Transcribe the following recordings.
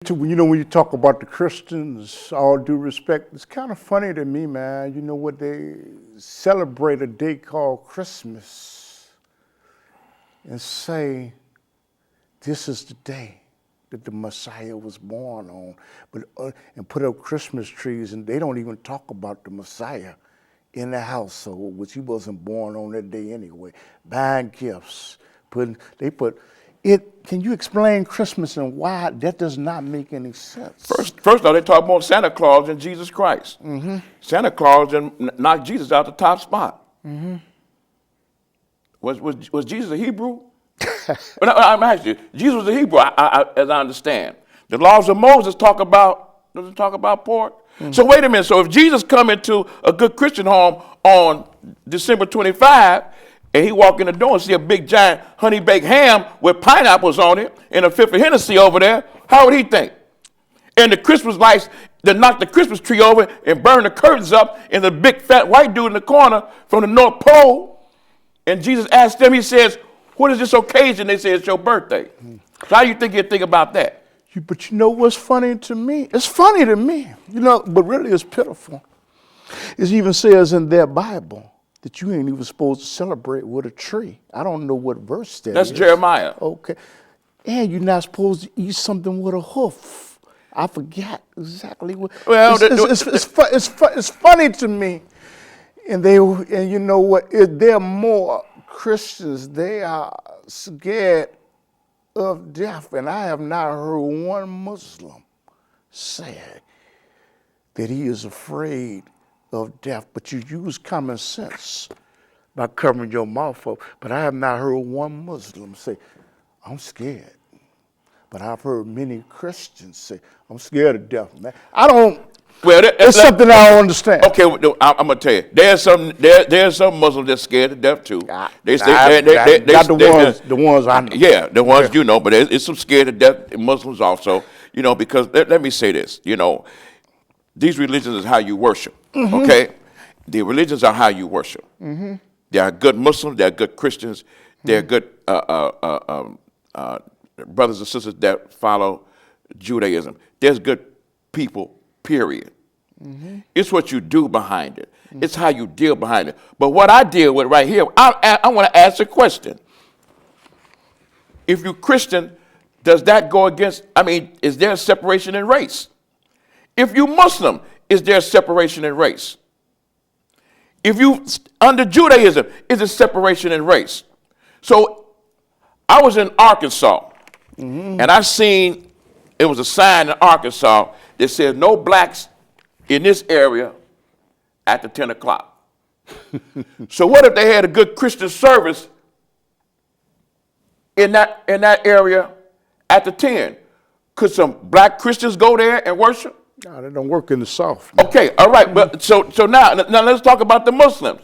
When you talk about the Christians, all due respect, it's kind of funny to me, man. You know what, they celebrate a day called Christmas and say, this is the day that the Messiah was born on, and put up Christmas trees, and they don't even talk about the Messiah in the household, which he wasn't born on that day anyway. Buying gifts, they put it. Can you explain Christmas and why that does not make any sense? First of all, they talk about Santa Claus and Jesus Christ. Mm-hmm. Santa Claus knocked Jesus out the top spot. Mm-hmm. Was Jesus a Hebrew? I'm asking you, Jesus was a Hebrew, as I understand. The laws of Moses doesn't talk about pork. Mm-hmm. So wait a minute. So if Jesus come into a good Christian home on December 25, and he walk in the door and see a big giant honey baked ham with pineapples on it and a fifth of Hennessy over there, how would he think? And the Christmas lights that knock the Christmas tree over and burn the curtains up, and the big fat white dude in the corner from the North Pole. And Jesus asked them, he says, what is this occasion? They say it's your birthday. So how do you think he'd think about that? But you know what's funny to me? It's funny to me, but really it's pitiful. It even says in their Bible that you ain't even supposed to celebrate with a tree. I don't know what verse that is. That's Jeremiah. Okay. And you're not supposed to eat something with a hoof. I forgot exactly what. Well, it's funny to me. And you know what? They're more Christians. They are scared of death. And I have not heard one Muslim say that he is afraid of death, but you use common sense by covering your mouth up. But I have not heard one Muslim say, I'm scared. But I've heard many Christians say, I'm scared of death, man. It's something I don't understand. Okay, I'm gonna tell you, there's some Muslims that's scared of death too. Not the ones I know. Yeah, the ones you know, but it's some scared of death Muslims also. Because let me say this. These religions is how you worship. Mm-hmm. Okay, the religions are how you worship. Mm-hmm. There are good Muslims, there are good Christians, there are good brothers and sisters that follow Judaism. There's good people, period. Mm-hmm. It's what you do behind it. Mm-hmm. It's how you deal behind it. But what I deal with right here, I want to ask a question. If you're Christian, does that go against, is there a separation in race? If you Muslim, is there a separation in race? If you under Judaism, is there separation in race? So I was in Arkansas, mm-hmm. and I seen it was a sign in Arkansas that said no blacks in this area after 10 o'clock. So what if they had a good Christian service in that area after 10? Could some black Christians go there and worship? No, they don't work in the South. Okay, all right, but so now let's talk about the Muslims.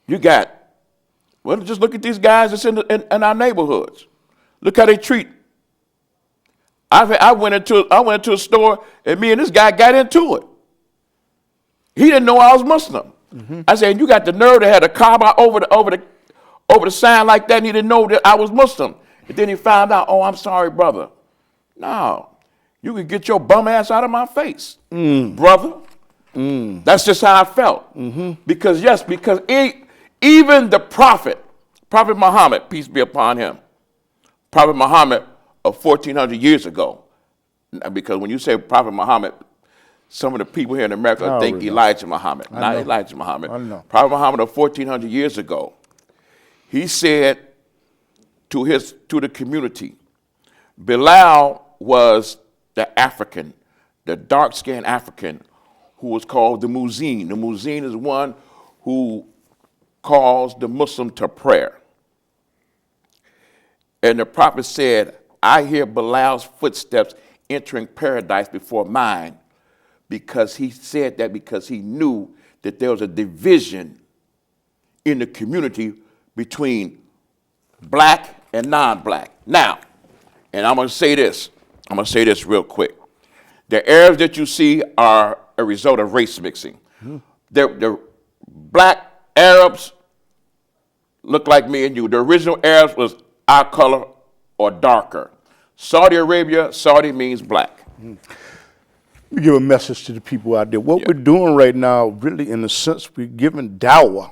Just look at these guys that's in our neighborhoods. Look how they treat. I went into a store and me and this guy got into it. He didn't know I was Muslim. Mm-hmm. I said, you got the nerve to have a Kaaba over the sign like that, and he didn't know that I was Muslim. And then he found out, oh, I'm sorry, brother. No, you can get your bum ass out of my face, brother. That's just how I felt. Mm-hmm. Because even the Prophet Muhammad, peace be upon him, Prophet Muhammad of 1400 years ago, because when you say Prophet Muhammad, some of the people here in America think Elijah Muhammad. Not Elijah Muhammad. Prophet Muhammad of 1400 years ago, he said to the community, Bilal was the dark-skinned African who was called the Muezzin. The Muezzin is one who calls the Muslim to prayer. And the prophet said, I hear Bilal's footsteps entering paradise before mine, because he said that because he knew that there was a division in the community between black and non-black. Now, and I'm going to say this real quick. The Arabs that you see are a result of race mixing. Mm-hmm. The black Arabs look like me and you. The original Arabs was our color or darker. Saudi Arabia, Saudi means black. We give a message to the people out there. What we're doing right now, really, in a sense, we're giving dawah,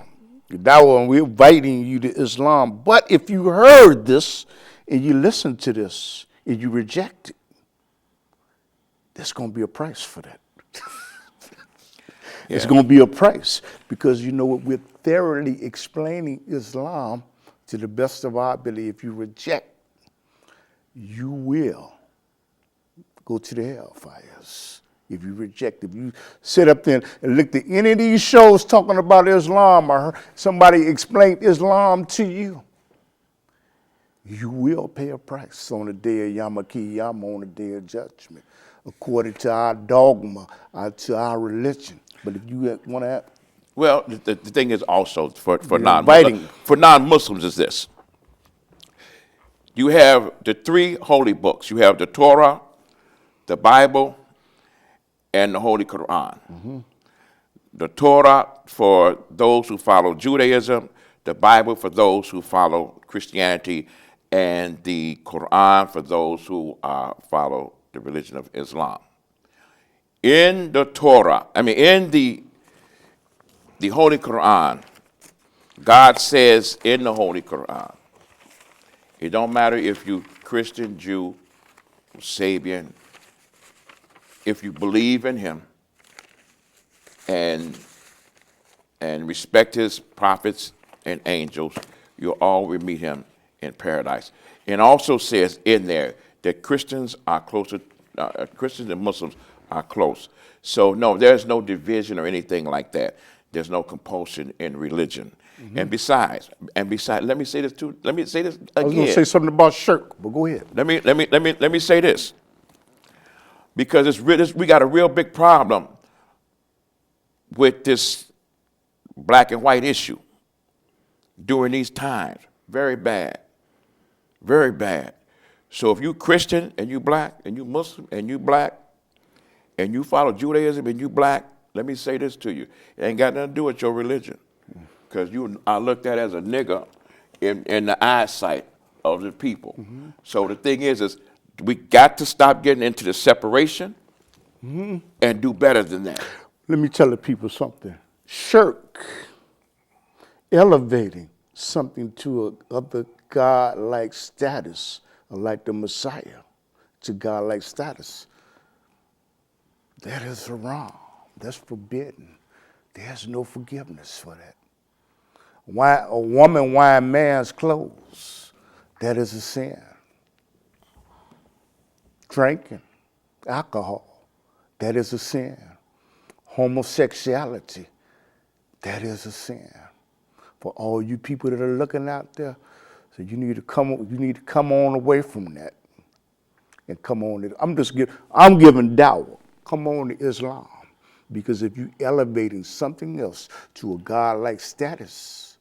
and we're inviting you to Islam. But if you heard this and you listen to this and you reject it, there's going to be a price for that. It's going to be a price, because you know what, we're thoroughly explaining Islam to the best of our ability. If you reject, you will go to the hellfires. If you reject, if you sit up there and look at any of these shows talking about Islam, or somebody explained Islam to you, you will pay a price on the day of Yom Kippur, on the day of judgment, according to our dogma, to our religion. But if you want to have... Well, the thing is also for non-Muslims is this. You have the 3 holy books. You have the Torah, the Bible, and the Holy Quran. Mm-hmm. The Torah for those who follow Judaism, the Bible for those who follow Christianity, and the Quran for those who follow the religion of Islam. In the Torah, in the Holy Quran, God says in the Holy Quran, it don't matter if you Christian, Jew, Sabian, if you believe in him and respect his prophets and angels, you'll always meet him in paradise. And also says in there that Christians are closer, Christians and Muslims are close. So no, there's no division or anything like that. There's no compulsion in religion. Mm-hmm. And besides, let me say this too. Let me say this again. I was going to say something about shirk, but go ahead. Let me say this, because we got a real big problem with this black and white issue during these times. Very bad, very bad. So if you Christian and you black and you Muslim and you black and you follow Judaism and you black, let me say this to you: it ain't got nothing to do with your religion, because you are looked at as a nigger in the eyesight of the people. Mm-hmm. So the thing is we got to stop getting into the separation and do better than that. Let me tell the people something. Shirk, elevating something to other God-like status, like the Messiah, to God-like status, that is wrong. That's forbidden. There's no forgiveness for that. Why a woman wearing man's clothes, that is a sin. Drinking, alcohol, that is a sin. Homosexuality, that is a sin. For all you people that are looking out there, so you need to come on away from that and come on. I'm giving dawah. Come on to Islam, because if you elevating something else to a God-like status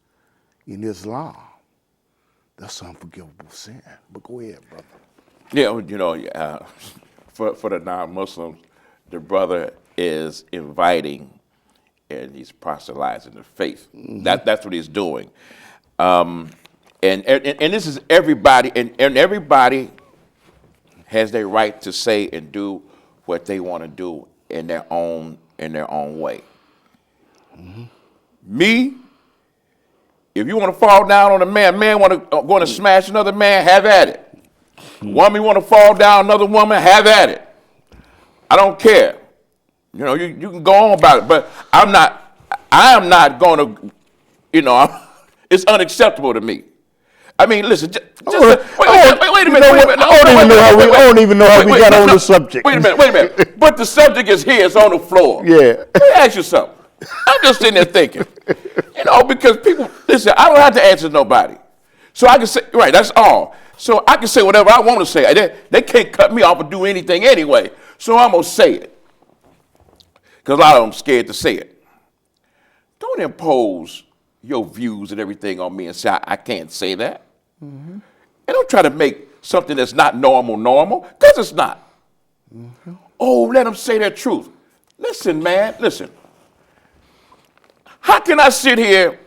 in Islam, that's unforgivable sin. But go ahead, brother. Yeah, for the non-Muslims, the brother is inviting and he's proselytizing the faith. Mm-hmm. That's what he's doing. And this is everybody, and everybody has their right to say and do what they want to do in their own way. Mm-hmm. Me, if you want to fall down on a man want to smash another man, have at it. Mm-hmm. Woman want to fall down another woman, have at it. I don't care. You can go on about it, but I am not going to, it's unacceptable to me. Listen, wait a minute. I don't even know how we got on the subject. Wait a minute. But the subject is here, it's on the floor. Yeah. Let me ask you something. I'm just sitting there thinking, because people, listen, I don't have to answer nobody. So I can say, right, that's all. So I can say whatever I want to say. They can't cut me off or do anything anyway. So I'm going to say it. Because a lot of them scared to say it. Don't impose your views and everything on me and say, I can't say that. Mm-hmm. And don't try to make something that's not normal, because it's not. Mm-hmm. Oh, let them say their truth. Listen, man, listen. How can I sit here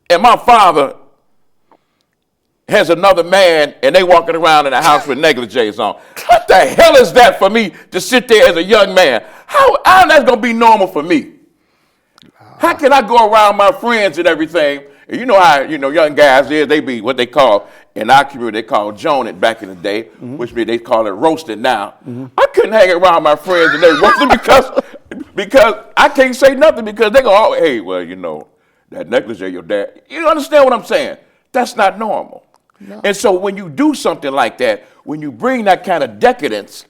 and my father has another man and they walking around in the house with negligees on. What the hell is that for me to sit there as a young man? How that's going to be normal for me? How can I go around my friends and everything? And you know how, young guys, they be what they call, in our community, they call joning back in the day, which means they call it roasting now. I couldn't hang around my friends and they roasting because I can't say nothing because they go, oh, hey, well, that negligee your dad. You understand what I'm saying? That's not normal. No. And so when you do something like that, when you bring that kind of decadence,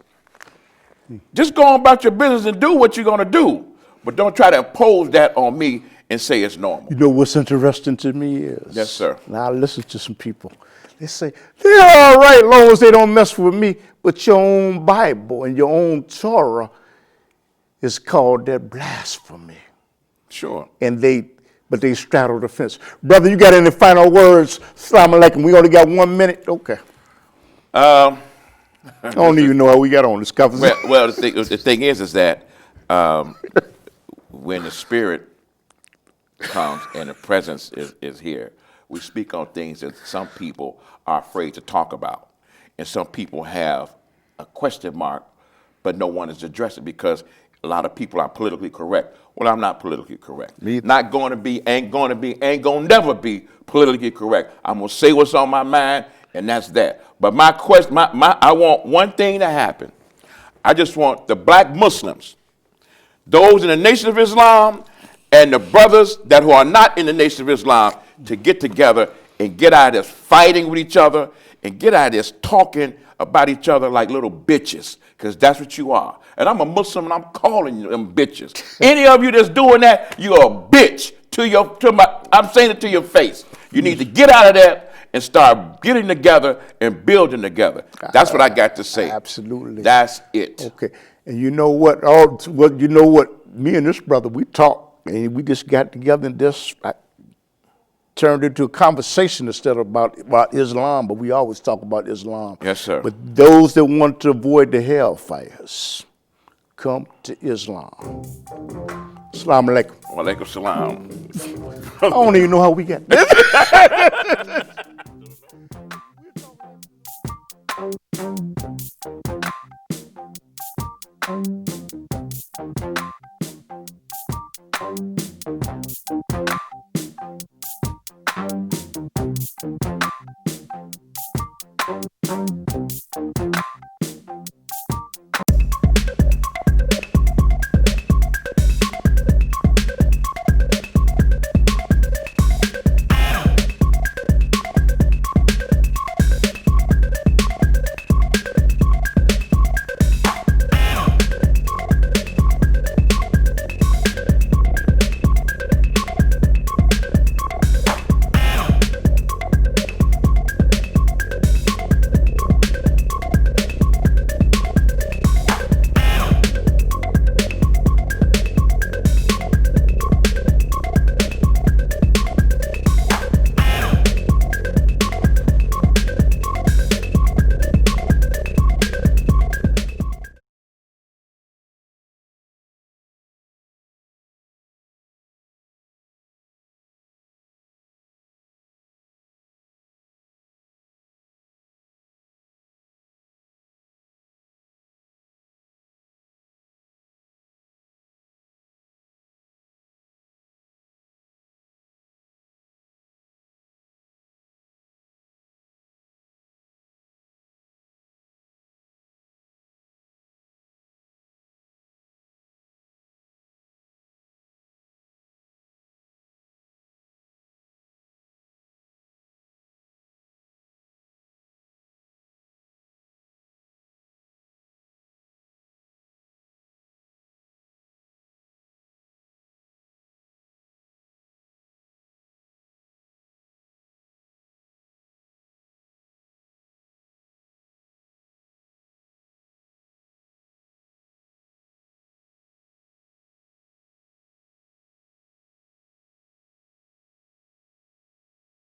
just go on about your business and do what you're going to do. But don't try to impose that on me and say it's normal. You know what's interesting to me is? Yes, sir. Now I listen to some people. They say, they're all right long as they don't mess with me. But your own Bible and your own Torah is called that blasphemy. Sure. But they straddle the fence. Brother, you got any final words? Assalamu alaikum. We only got 1 minute. Okay. I don't even know how we got on this conversation. Well, the thing is that when the Spirit comes and the presence is here, we speak on things that some people are afraid to talk about. And some people have a question mark, but no one is addressing because a lot of people are politically correct. Well, I'm not politically correct. Not going to be, ain't going to never be politically correct. I'm going to say what's on my mind, and that's that. But my question, I want one thing to happen. I just want the black Muslims, those in the Nation of Islam, and the brothers that who are not in the Nation of Islam to get together and get out of this fighting with each other and get out of this talking about each other like little bitches, because that's what you are. And I'm a Muslim and I'm calling you them bitches. Any of you that's doing that, you're a bitch I'm saying it to your face. You need to get out of that and start getting together and building together. That's what I got to say. Absolutely. That's it. Okay. And you know what? Me and this brother, we talked, and we just got together and just turned into a conversation instead of about Islam, but we always talk about Islam. Yes, sir. But those that want to avoid the hellfires, come to Islam. Assalamu alaikum. Wa alaikum salam. I don't even know how we got there.